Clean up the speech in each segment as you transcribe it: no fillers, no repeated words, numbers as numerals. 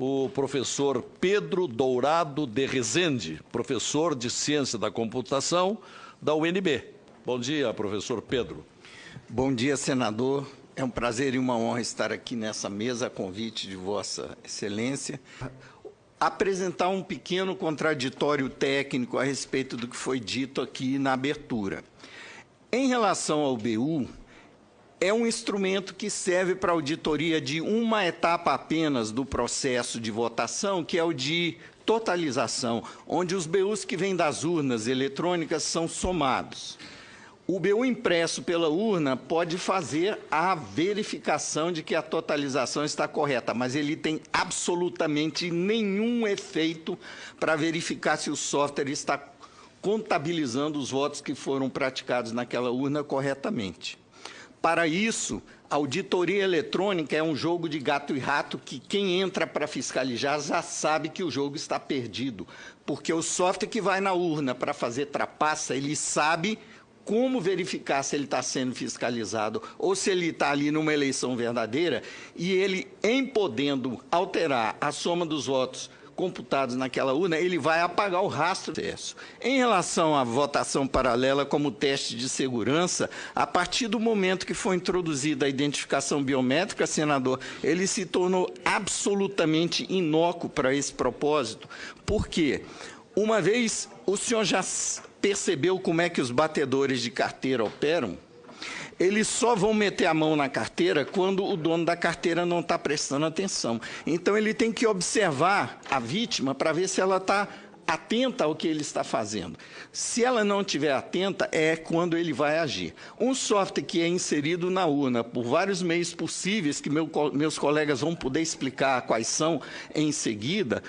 o professor Pedro Dourado de Rezende, professor de Ciência da Computação da UNB. Bom dia, professor Pedro. Bom dia, senador. É um prazer e uma honra estar aqui nessa mesa a convite de Vossa Excelência. Apresentar um pequeno contraditório técnico a respeito do que foi dito aqui na abertura. Em relação ao BU, é um instrumento que serve para auditoria de uma etapa apenas do processo de votação, que é o de totalização, onde os BUs que vêm das urnas eletrônicas são somados. O BU impresso pela urna pode fazer a verificação de que a totalização está correta, mas ele tem absolutamente nenhum efeito para verificar se o software está contabilizando os votos que foram praticados naquela urna corretamente. Para isso, a auditoria eletrônica é um jogo de gato e rato que quem entra para fiscalizar já sabe que o jogo está perdido, porque o software que vai na urna para fazer trapaça, ele sabe como verificar se ele está sendo fiscalizado ou se ele está ali numa eleição verdadeira, e ele, em podendo alterar a soma dos votos computados naquela urna, ele vai apagar o rastro do processo. Em relação à votação paralela como teste de segurança, a partir do momento que foi introduzida a identificação biométrica, senador, ele se tornou absolutamente inócuo para esse propósito. Por quê? Uma vez o senhor já percebeu como é que os batedores de carteira operam? Eles só vão meter a mão na carteira quando o dono da carteira não está prestando atenção. Então, ele tem que observar a vítima para ver se ela está atenta ao que ele está fazendo. Se ela não estiver atenta, é quando ele vai agir. Um software que é inserido na urna por vários meios possíveis, que meus colegas vão poder explicar quais são em seguida,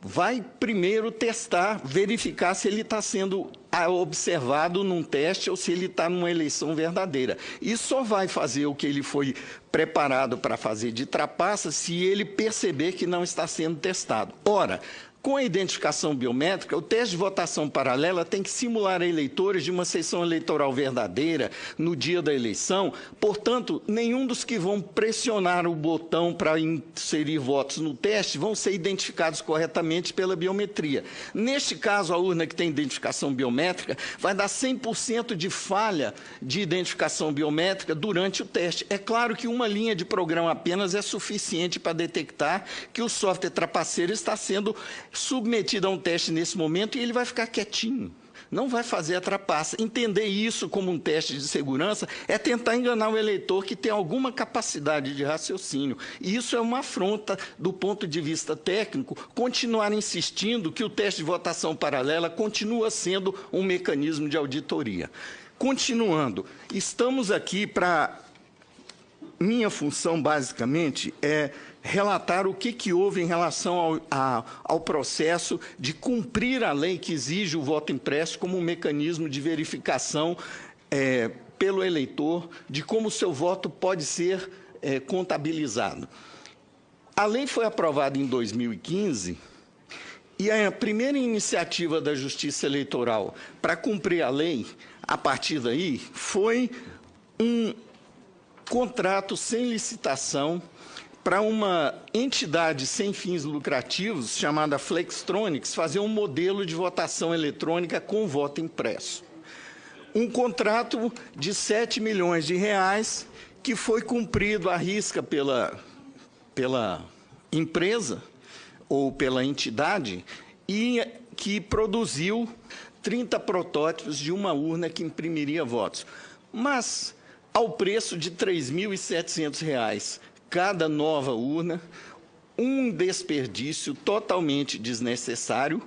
vai primeiro testar, verificar se ele está sendo observado num teste ou se ele está numa eleição verdadeira. E só vai fazer o que ele foi preparado para fazer de trapaça se ele perceber que não está sendo testado. Ora, com a identificação biométrica, o teste de votação paralela tem que simular eleitores de uma sessão eleitoral verdadeira no dia da eleição. Portanto, nenhum dos que vão pressionar o botão para inserir votos no teste vão ser identificados corretamente pela biometria. Neste caso, a urna que tem identificação biométrica vai dar 100% de falha de identificação biométrica durante o teste. É claro que uma linha de programa apenas é suficiente para detectar que o software trapaceiro está sendo submetido a um teste nesse momento e ele vai ficar quietinho, não vai fazer a trapaça. Entender isso como um teste de segurança é tentar enganar o eleitor que tem alguma capacidade de raciocínio. E isso é uma afronta do ponto de vista técnico, continuar insistindo que o teste de votação paralela continua sendo um mecanismo de auditoria. Continuando, estamos aqui para... Minha função, basicamente, é relatar o que houve em relação ao processo de cumprir a lei que exige o voto impresso como um mecanismo de verificação pelo eleitor de como o seu voto pode ser contabilizado. A lei foi aprovada em 2015 e a primeira iniciativa da Justiça Eleitoral para cumprir a lei, a partir daí, foi um contrato sem licitação para uma entidade sem fins lucrativos, chamada Flextronics, fazer um modelo de votação eletrônica com voto impresso. Um contrato de 7 milhões de reais que foi cumprido à risca pela empresa ou pela entidade e que produziu 30 protótipos de uma urna que imprimiria votos. Mas ao preço de R$ 3.700 cada nova urna, um desperdício totalmente desnecessário,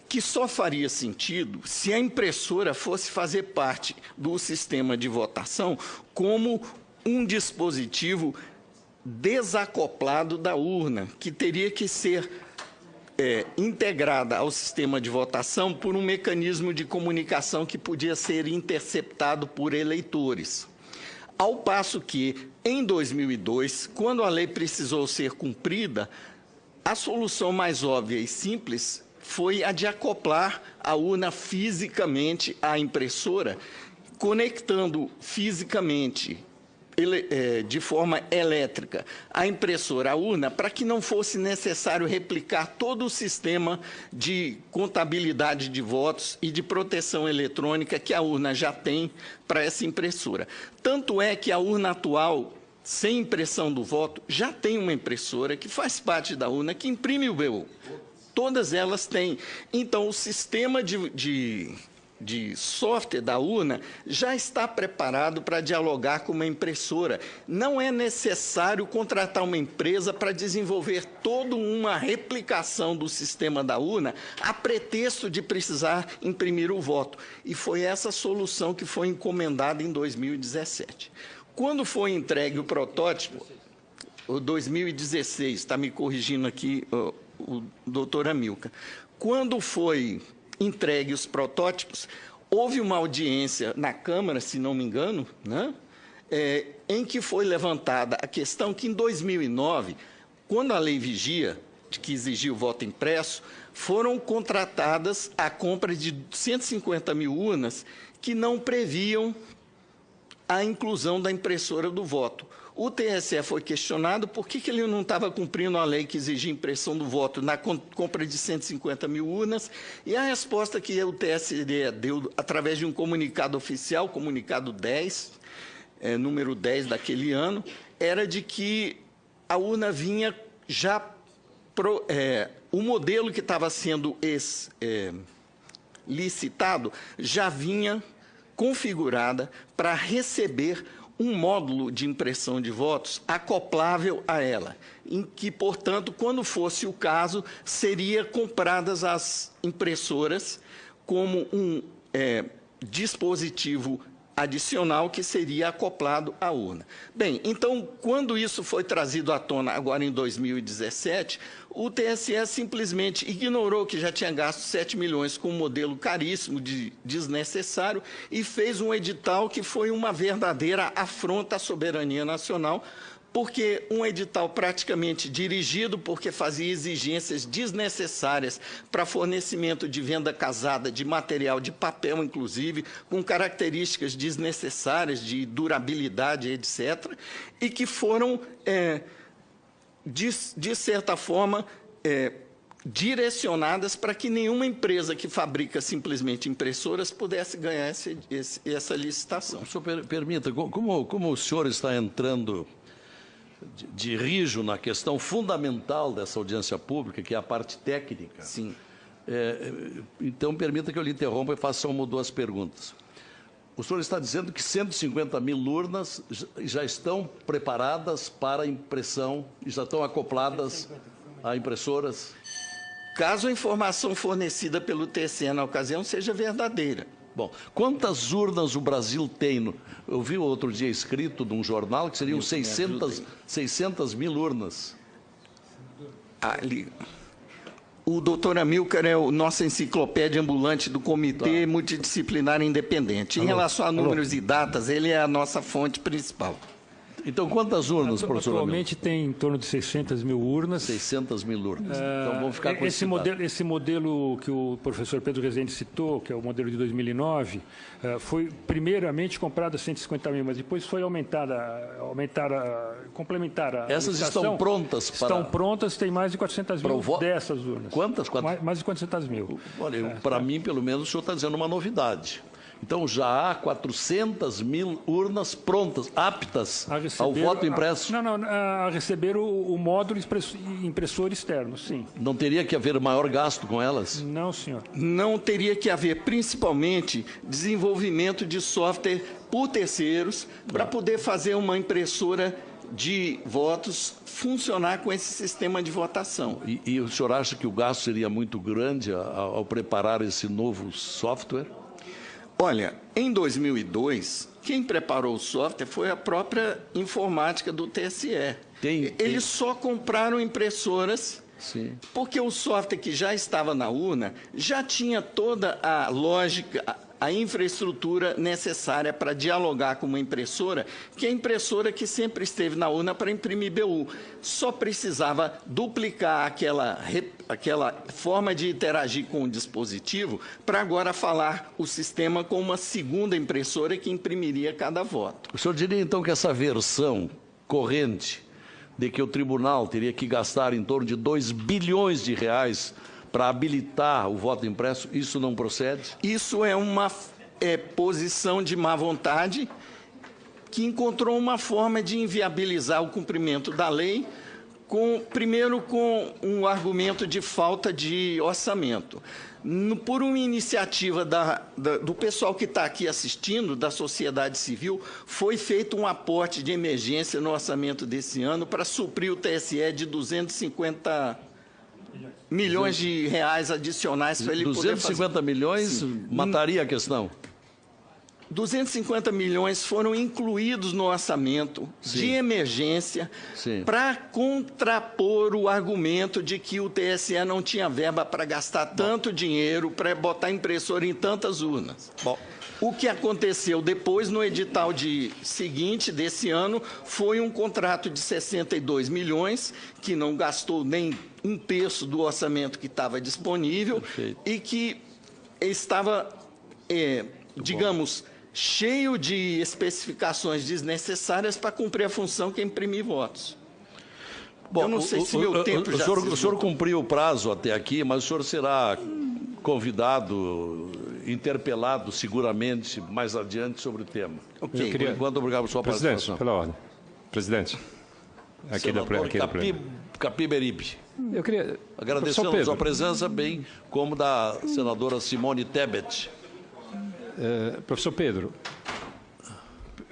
que só faria sentido se a impressora fosse fazer parte do sistema de votação como um dispositivo desacoplado da urna, que teria que ser integrada ao sistema de votação por um mecanismo de comunicação que podia ser interceptado por eleitores. Ao passo que, em 2002, quando a lei precisou ser cumprida, a solução mais óbvia e simples foi a de acoplar a urna fisicamente à impressora, conectando fisicamente de forma elétrica a impressora, a urna, para que não fosse necessário replicar todo o sistema de contabilidade de votos e de proteção eletrônica que a urna já tem para essa impressora. Tanto é que a urna atual, sem impressão do voto, já tem uma impressora que faz parte da urna, que imprime o BU. Todas elas têm. Então, o sistema de software da urna já está preparado para dialogar com uma impressora. Não é necessário contratar uma empresa para desenvolver toda uma replicação do sistema da urna a pretexto de precisar imprimir o voto. E foi essa solução que foi encomendada em 2017. Quando foi entregue o protótipo, o 2016, está me corrigindo aqui o doutor Amilcar, quando foi entregue os protótipos, houve uma audiência na Câmara, se não me engano, né, em que foi levantada a questão que, em 2009, quando a Lei Vigia, que exigia o voto impresso, foram contratadas a compra de 150 mil urnas que não previam a inclusão da impressora do voto. O TSE foi questionado por que ele não estava cumprindo a lei que exigia impressão do voto na compra de 150 mil urnas, e a resposta que o TSE deu através de um comunicado oficial, comunicado 10, número 10 daquele ano, era de que a urna vinha já... o modelo que estava sendo licitado já vinha configurada para receber um módulo de impressão de votos acoplável a ela, em que, portanto, quando fosse o caso, seria compradas as impressoras como um dispositivo adicional que seria acoplado à urna. Bem, então, quando isso foi trazido à tona agora em 2017, o TSE simplesmente ignorou que já tinha gasto 7 milhões com um modelo caríssimo, desnecessário, e fez um edital que foi uma verdadeira afronta à soberania nacional, porque um edital praticamente dirigido, porque fazia exigências desnecessárias para fornecimento de venda casada de material de papel, inclusive, com características desnecessárias de durabilidade, etc., e que foram, de certa forma, direcionadas para que nenhuma empresa que fabrica simplesmente impressoras pudesse ganhar essa licitação. O senhor permita, como o senhor está entrando de rijo na questão fundamental dessa audiência pública, que é a parte técnica. Sim. Então, permita que eu lhe interrompa e faça uma ou duas perguntas. O senhor está dizendo que 150 mil urnas já estão preparadas para impressão, já estão acopladas a impressoras? Caso a informação fornecida pelo TSE na ocasião seja verdadeira. Bom, quantas urnas o Brasil tem? Eu vi outro dia escrito num jornal que seriam 600 mil urnas. Ali. O doutor Amilcar é a nossa enciclopédia ambulante do Comitê Multidisciplinar Independente. Em relação a números e datas, ele é a nossa fonte principal. Então, quantas urnas, professor Amilcar? Atualmente tem em torno de 600 mil urnas. 600 mil urnas. Então, vamos ficar com esse modelo que o professor Pedro Rezende citou, que é o modelo de 2009, foi primeiramente comprado a 150 mil, mas depois foi complementar a Essas estão prontas para... Estão prontas, tem mais de 400 mil dessas urnas. Quantas? Mais de 400 mil. Olha, para mim, pelo menos, o senhor está dizendo uma novidade. Então, já há 400 mil urnas prontas, aptas ao voto impresso? A receber o módulo impressor externo, sim. Não teria que haver maior gasto com elas? Não, senhor. Não teria que haver, principalmente, desenvolvimento de software por terceiros para poder fazer uma impressora de votos funcionar com esse sistema de votação. E o senhor acha que o gasto seria muito grande ao preparar esse novo software? Olha, em 2002, quem preparou o software foi a própria informática do TSE. Eles só compraram impressoras, porque o software que já estava na urna já tinha toda a lógica a infraestrutura necessária para dialogar com uma impressora, que é a impressora que sempre esteve na urna para imprimir BU. Só precisava duplicar aquela forma de interagir com o dispositivo para agora falar o sistema com uma segunda impressora que imprimiria cada voto. O senhor diria, então, que essa versão corrente de que o tribunal teria que gastar em torno de R$2 bilhões para habilitar o voto impresso, isso não procede? Isso é uma posição de má vontade que encontrou uma forma de inviabilizar o cumprimento da lei, primeiro com um argumento de falta de orçamento. Por uma iniciativa do pessoal que está aqui assistindo, da sociedade civil, foi feito um aporte de emergência no orçamento desse ano para suprir o TSE de 250 milhões de reais adicionais para ele poder fazer. 250 milhões Sim. Mataria a questão? 250 milhões foram incluídos no orçamento de emergência para contrapor o argumento de que o TSE não tinha verba para gastar tanto dinheiro para botar impressora em tantas urnas. O que aconteceu depois, no edital seguinte desse ano, foi um contrato de 62 milhões, que não gastou nem um terço do orçamento que estava disponível. Perfeito. E que estava, digamos, cheio de especificações desnecessárias para cumprir a função que é imprimir votos. Bom, eu não sei se meu tempo já... O senhor cumpriu o prazo até aqui, mas o senhor será convidado, interpelado seguramente mais adiante sobre o tema. Ok. Por enquanto, obrigado por sua participação. Pela ordem. Presidente. Senador Capiberibe. Eu queria... Agradecemos a sua presença, bem como da senadora Simone Tebet. Professor Pedro,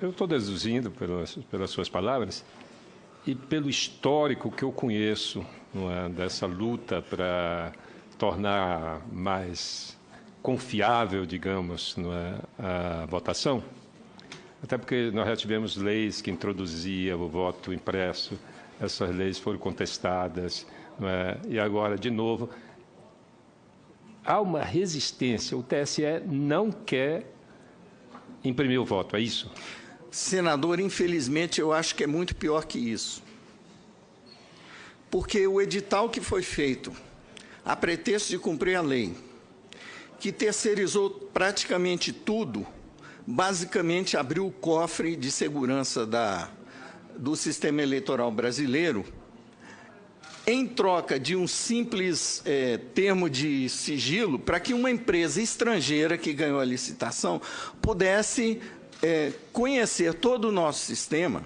eu estou deduzindo pelas suas palavras e pelo histórico que eu conheço, não é, dessa luta para tornar mais confiável, digamos, não é, a votação, até porque nós já tivemos leis que introduziam o voto impresso, essas leis foram contestadas, não é, e agora, de novo, há uma resistência, o TSE não quer imprimir o voto, é isso? Senador, infelizmente, eu acho que é muito pior que isso. Porque o edital que foi feito, a pretexto de cumprir a lei, que terceirizou praticamente tudo, basicamente abriu o cofre de segurança do sistema eleitoral brasileiro, em troca de um simples termo de sigilo, para que uma empresa estrangeira que ganhou a licitação pudesse conhecer todo o nosso sistema,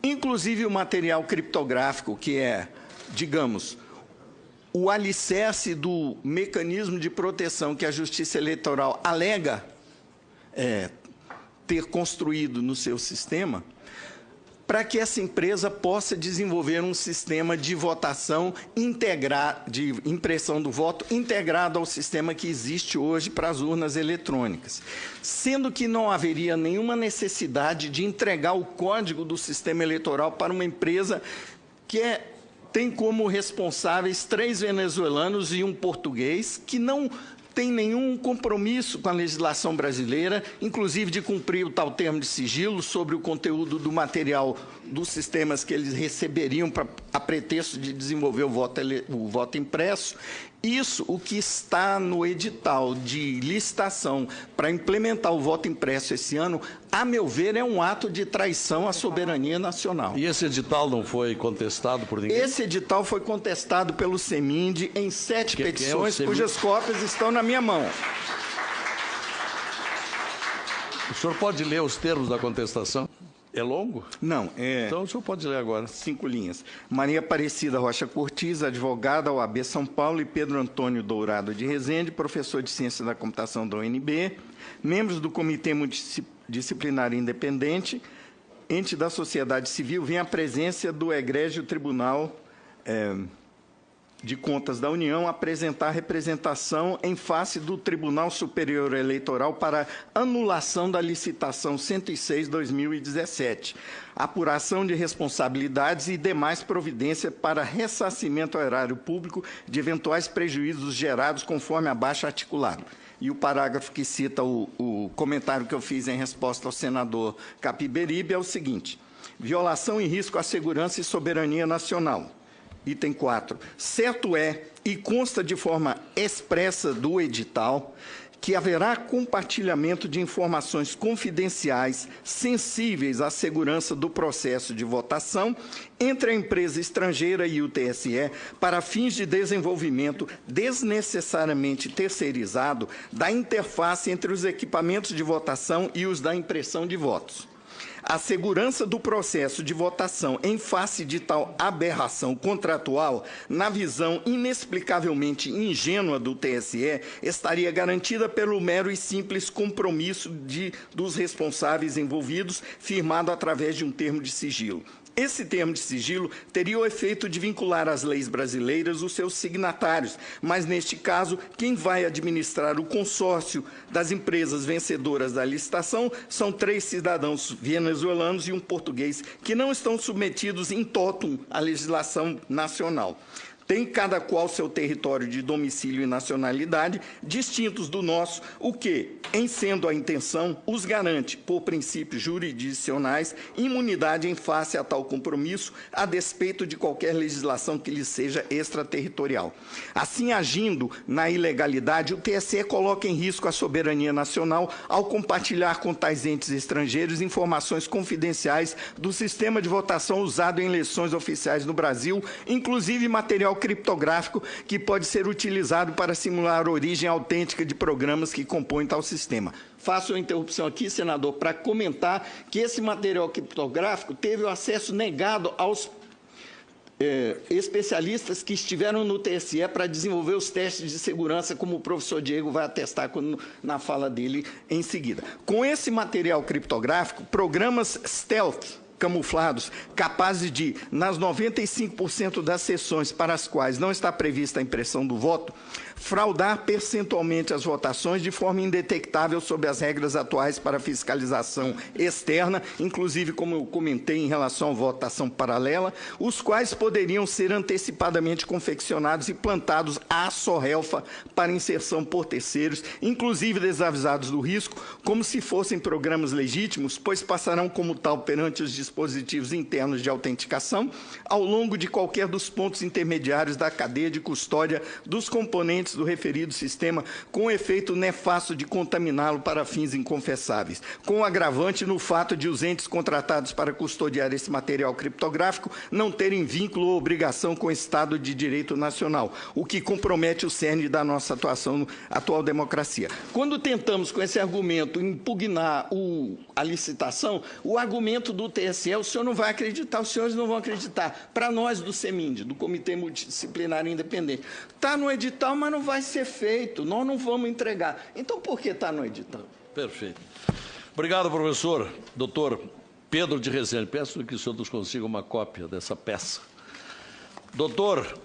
inclusive o material criptográfico, que é, digamos, o alicerce do mecanismo de proteção que a Justiça Eleitoral alega ter construído no seu sistema, para que essa empresa possa desenvolver um sistema de votação de impressão do voto integrado ao sistema que existe hoje para as urnas eletrônicas. Sendo que não haveria nenhuma necessidade de entregar o código do sistema eleitoral para uma empresa que tem como responsáveis 3 venezuelanos e um português, que não tem nenhum compromisso com a legislação brasileira, inclusive de cumprir o tal termo de sigilo sobre o conteúdo do material dos sistemas que eles receberiam a pretexto de desenvolver o voto impresso. Isso, o que está no edital de licitação para implementar o voto impresso esse ano, a meu ver, é um ato de traição à soberania nacional. E esse edital não foi contestado por ninguém? Esse edital foi contestado pelo CEMIND em 7 petições, cujas cópias estão na minha mão. O senhor pode ler os termos da contestação? É longo? Não. Então o senhor pode ler agora. 5 linhas. Maria Aparecida Rocha Cortiz, advogada, OAB São Paulo, e Pedro Antônio Dourado de Rezende, professor de Ciência da Computação da UNB, membros do Comitê Multidisciplinar Independente, ente da sociedade civil, vem à presença do egrégio Tribunal de Contas da União apresentar representação em face do Tribunal Superior Eleitoral para anulação da licitação 106/2017, apuração de responsabilidades e demais providências para ressarcimento ao erário público de eventuais prejuízos gerados conforme abaixo articulado. E o parágrafo que cita o comentário que eu fiz em resposta ao senador Capiberibe é o seguinte: violação e risco à segurança e soberania nacional. Item 4. Certo é, e consta de forma expressa do edital, que haverá compartilhamento de informações confidenciais sensíveis à segurança do processo de votação entre a empresa estrangeira e o TSE para fins de desenvolvimento desnecessariamente terceirizado da interface entre os equipamentos de votação e os da impressão de votos. A segurança do processo de votação em face de tal aberração contratual, na visão inexplicavelmente ingênua do TSE, estaria garantida pelo mero e simples compromisso dos responsáveis envolvidos, firmado através de um termo de sigilo. Esse termo de sigilo teria o efeito de vincular às leis brasileiras os seus signatários, mas, neste caso, quem vai administrar o consórcio das empresas vencedoras da licitação são 3 cidadãos venezuelanos e um português, que não estão submetidos in totum à legislação nacional. Tem cada qual seu território de domicílio e nacionalidade distintos do nosso, o que, em sendo a intenção, os garante, por princípios jurisdicionais, imunidade em face a tal compromisso, a despeito de qualquer legislação que lhes seja extraterritorial. Assim, agindo na ilegalidade, o TSE coloca em risco a soberania nacional ao compartilhar com tais entes estrangeiros informações confidenciais do sistema de votação usado em eleições oficiais no Brasil, inclusive material criptográfico que pode ser utilizado para simular a origem autêntica de programas que compõem tal sistema. Faço uma interrupção aqui, senador, para comentar que esse material criptográfico teve o acesso negado aos especialistas que estiveram no TSE para desenvolver os testes de segurança, como o professor Diego vai atestar na fala dele em seguida. Com esse material criptográfico, programas stealth, camuflados, capazes de, nas 95% das sessões para as quais não está prevista a impressão do voto, fraudar percentualmente as votações de forma indetectável sob as regras atuais para fiscalização externa, inclusive, como eu comentei, em relação à votação paralela, os quais poderiam ser antecipadamente confeccionados e plantados à sorrelfa para inserção por terceiros, inclusive desavisados do risco, como se fossem programas legítimos, pois passarão como tal perante os dispositivos internos de autenticação ao longo de qualquer dos pontos intermediários da cadeia de custódia dos componentes do referido sistema, com efeito nefasto de contaminá-lo para fins inconfessáveis, com agravante no fato de os entes contratados para custodiar esse material criptográfico não terem vínculo ou obrigação com o Estado de Direito Nacional, o que compromete o cerne da nossa atual democracia. Quando tentamos, com esse argumento, impugnar a licitação, o argumento do TSE, o senhor não vai acreditar, os senhores não vão acreditar. Para nós do CEMIND, do Comitê Multidisciplinar Independente, está no edital, mas não vai ser feito, nós não vamos entregar. Então, por que está no edital? Perfeito. Obrigado, professor. Doutor Pedro de Rezende, peço que o senhor nos consiga uma cópia dessa peça. Doutor